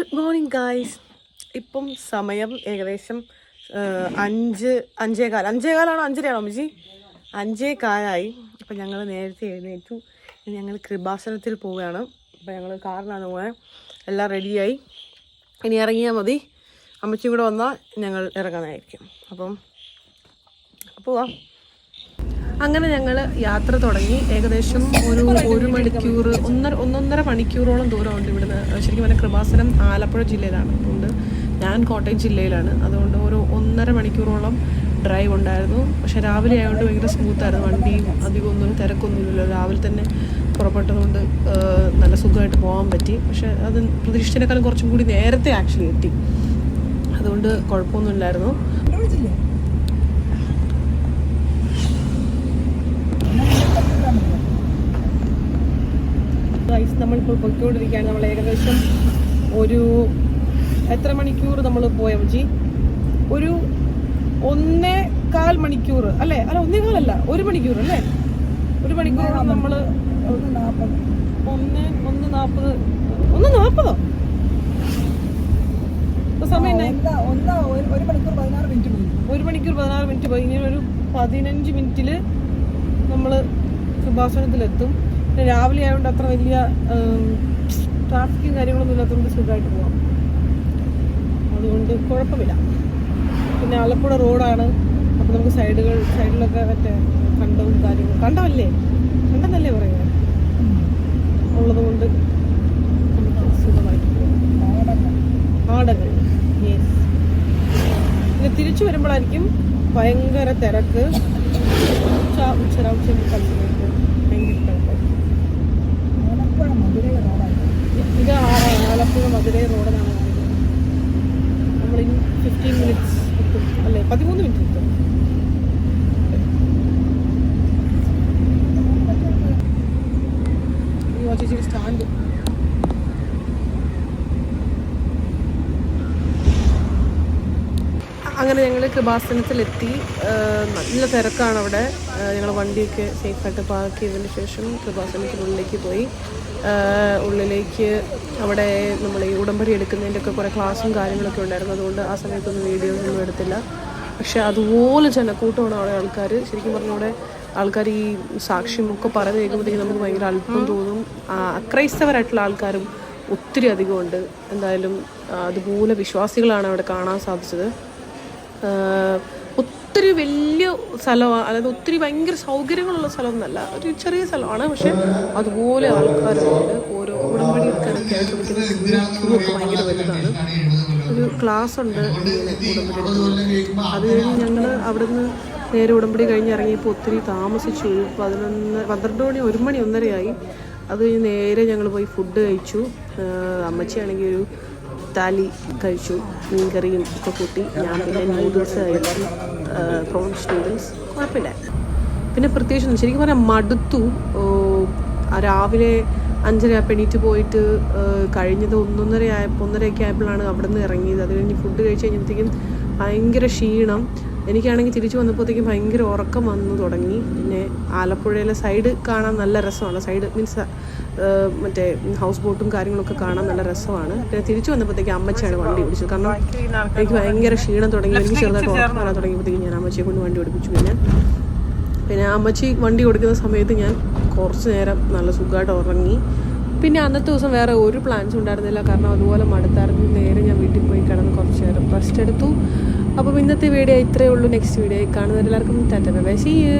Good morning guys. ഇപ്പം സമയം ഏകദേശം 5:15 5:15 5:30 അമ്മച്ചി 5:15. അപ്പം ഞങ്ങൾ നേരത്തെ എഴുന്നേറ്റു. ഞങ്ങൾ കൃപാസനത്തിൽ പോവുകയാണ്. അപ്പം ഞങ്ങൾ കാറിനാണ് പോകാൻ. എല്ലാം റെഡിയായി. ഇനി ഇറങ്ങിയാൽ മതി. അമ്മച്ചിയും കൂടെ വന്നാൽ ഞങ്ങൾ ഇറങ്ങാനായിരിക്കും. അപ്പം പോവാം. അങ്ങനെ ഞങ്ങൾ യാത്ര തുടങ്ങി. ഏകദേശം ഒരു മണിക്കൂർ 1.5 മണിക്കൂറോളം ദൂരമുണ്ട് ഇവിടുന്ന്. ശരിക്കും പറഞ്ഞാൽ കൃപാസനം ആലപ്പുഴ ജില്ലയിലാണ്. അതുകൊണ്ട് ഞാൻ കോട്ടയം ജില്ലയിലാണ്. അതുകൊണ്ട് ഒരു 1.5 മണിക്കൂറോളം ഡ്രൈവ് ഉണ്ടായിരുന്നു. പക്ഷേ രാവിലെ ആയതുകൊണ്ട് ഭയങ്കര സ്മൂത്തായിരുന്നു. വണ്ടിയും അധികമൊന്നും തിരക്കൊന്നുമില്ലല്ലോ. രാവിലെ തന്നെ പുറപ്പെട്ടതുകൊണ്ട് നല്ല സുഖമായിട്ട് പോകാൻ പറ്റി. പക്ഷേ അത് പ്രതീക്ഷിച്ചതിനേക്കാളും കുറച്ചും കൂടി നേരത്തെ ആക്ച്വലി എത്തി. അതുകൊണ്ട് കുഴപ്പമൊന്നുമില്ലായിരുന്നു. നമ്മളിപ്പോൾ പൊയ്ക്കൊണ്ടിരിക്കുകയാണ്. നമ്മൾ ഏകദേശം ഒരു എത്ര മണിക്കൂർ നമ്മൾ പോയ മച്ചി? ഒരു 1.25 മണിക്കൂർ അല്ലേ? അല്ല 1.25 1 മണിക്കൂർ അല്ലേ? 1 മണിക്കൂറാണ് നമ്മൾ 1:40 സമയം 1 മണിക്കൂർ 16 മിനിറ്റ് പോയി. ഇങ്ങനെ ഒരു 15 മിനിറ്റിൽ നമ്മൾ കൃപാസനത്തിലെത്തും. രാവിലെ ആയതുകൊണ്ട് അത്ര വലിയ ട്രാഫിക്കും കാര്യങ്ങളൊന്നും ഇല്ലാത്തതുകൊണ്ട് സുഖമായിട്ട് പോകാം. അതുകൊണ്ട് കുഴപ്പമില്ല. പിന്നെ ആലപ്പുഴ റോഡാണ്. അപ്പോൾ നമുക്ക് സൈഡിലൊക്കെ മറ്റേ കണ്ടവും കാര്യങ്ങളും കണ്ടമല്ലേ പറയുന്നത് ഉള്ളത് കൊണ്ട് നമുക്ക് സുഖമായിട്ട് പോകാം. ആടകൾ യെസ്. പിന്നെ തിരിച്ചു വരുമ്പോഴായിരിക്കും ഭയങ്കര തിരക്ക്. ഉച്ചരാവശ്യം ഇത് ആലപ്പുഴ മധുരൈ റോഡിനാണ് കാണിക്കുന്നത്. നമ്മളിനി 15 മിനിറ്റ്സ് എത്തും അല്ലേ? 13 മിനിറ്റ് എത്തും. ചേച്ചി സ്റ്റാൻഡ് അങ്ങനെ ഞങ്ങൾ കൃപാസനത്തിലെത്തി. നല്ല തിരക്കാണ് അവിടെ. ഞങ്ങൾ വണ്ടിയൊക്കെ സേഫായിട്ട് പാർക്ക് ചെയ്തതിന് ശേഷം കൃപാസനത്തിനുള്ളിലേക്ക് പോയി. ഉള്ളിലേക്ക് അവിടെ നമ്മൾ ഈ ഉടമ്പടി എടുക്കുന്നതിൻ്റെ ഒക്കെ കുറേ ക്ലാസ്സും കാര്യങ്ങളൊക്കെ ഉണ്ടായിരുന്നു. അതുകൊണ്ട് ആ സമയത്തൊന്നും വീഡിയോസൊന്നും എടുത്തില്ല. പക്ഷേ അതുപോലെ ജനക്കൂട്ടമാണ് അവിടെ ആൾക്കാർ. ശരിക്കും പറഞ്ഞാൽ അവിടെ ആൾക്കാർ ഈ സാക്ഷ്യമൊക്കെ പറഞ്ഞു കേൾക്കുമ്പോഴത്തേക്കും നമുക്ക് ഭയങ്കര അത്ഭുതം തോന്നും. അക്രൈസ്തവരായിട്ടുള്ള ആൾക്കാരും ഒത്തിരി അധികമുണ്ട്. എന്തായാലും അതുപോലെ വിശ്വാസികളാണ് അവിടെ കാണാൻ സാധിച്ചത്. ഒത്തിരി വലിയ സ്ഥലമാണ്, അതായത് ഒത്തിരി ഭയങ്കര സൗകര്യങ്ങളുള്ള സ്ഥലമൊന്നുമല്ല, ഒരു ചെറിയ സ്ഥലമാണ്. പക്ഷെ അതുപോലെ ആൾക്കാരുണ്ട്. ഓരോ ഉടമ്പടി എടുക്കാനൊക്കെ ആയിട്ട് ഒക്കെ ഭയങ്കര വലുതാണ്. ഒരു ക്ലാസ് ഉണ്ട് ഇങ്ങനെ ഉടമ്പടി എടുക്കുന്നത്. അത് കഴിഞ്ഞ് ഞങ്ങൾ അവിടുന്ന് നേരെ ഉടമ്പടി കഴിഞ്ഞ് ഇറങ്ങിയപ്പോൾ ഒത്തിരി താമസിച്ചു. 12 മണി 1 മണി 1:30 അത് കഴിഞ്ഞ് നേരെ ഞങ്ങൾ പോയി ഫുഡ് കഴിച്ചു. അമ്മച്ചിയാണെങ്കിൽ ഒരു താലി കഴിച്ചു, മീൻകറിയും ഒക്കെ കൂട്ടി. ഞാൻ പിന്നെ നൂഡിൽസ് കഴിച്ചു, പ്രോൺസ് നൂഡിൽസ്. കുഴപ്പമില്ല. പിന്നെ പ്രത്യേകിച്ച് ശരിക്കും പറഞ്ഞാൽ മടുത്തു. രാവിലെ 5:30 എണീറ്റ് പോയിട്ട് കഴിഞ്ഞത് 1:30 ആയപ്പോഴാണ് അവിടെ നിന്ന് ഇറങ്ങിയത്. അത് കഴിഞ്ഞ് ഫുഡ് കഴിച്ച് കഴിഞ്ഞപ്പോഴത്തേക്കും ഭയങ്കര ക്ഷീണം. എനിക്കാണെങ്കിൽ തിരിച്ചു വന്നപ്പോഴത്തേക്കും ഭയങ്കര ഉറക്കം വന്നു തുടങ്ങി. പിന്നെ ആലപ്പുഴയിലെ സൈഡ് കാണാൻ നല്ല രസമാണ്. സൈഡ് മീൻസ് മറ്റേ ഹൗസ് ബോട്ടും കാര്യങ്ങളൊക്കെ കാണാൻ നല്ല രസമാണ്. പിന്നെ തിരിച്ചു വന്നപ്പോഴത്തേക്കും അമ്മച്ചിയാണ് വണ്ടി ഓടിച്ചത്. കാരണം എനിക്ക് ഭയങ്കര ക്ഷീണം തുടങ്ങി. എനിക്ക് ചെറുതായിട്ട് ഉറക്കം വരാൻ തുടങ്ങിയപ്പോഴത്തേക്കും ഞാൻ അമ്മച്ചിയെ കൊണ്ട് വണ്ടി ഓടിപ്പിച്ചു. പിന്നെ അമ്മച്ചി വണ്ടി ഓടിക്കുന്ന സമയത്ത് ഞാൻ കുറച്ച് നേരം നല്ല സുഖമായിട്ട് ഉറങ്ങി. പിന്നെ അന്നത്തെ ദിവസം വേറെ ഒരു പ്ലാൻസും ഉണ്ടായിരുന്നില്ല. കാരണം അതുപോലെ മടുത്തായിരുന്നു. നേരെ ഞാൻ വീട്ടിൽ പോയി കിടന്ന് കുറച്ച് നേരം റെസ്റ്റ് എടുത്തു. അപ്പം ഇന്നത്തെ വീഡിയോ ഇത്രയേ ഉള്ളൂ. നെക്സ്റ്റ് വീഡിയോ കാണുന്നവരെല്ലാവർക്കും tata bye bye. See U.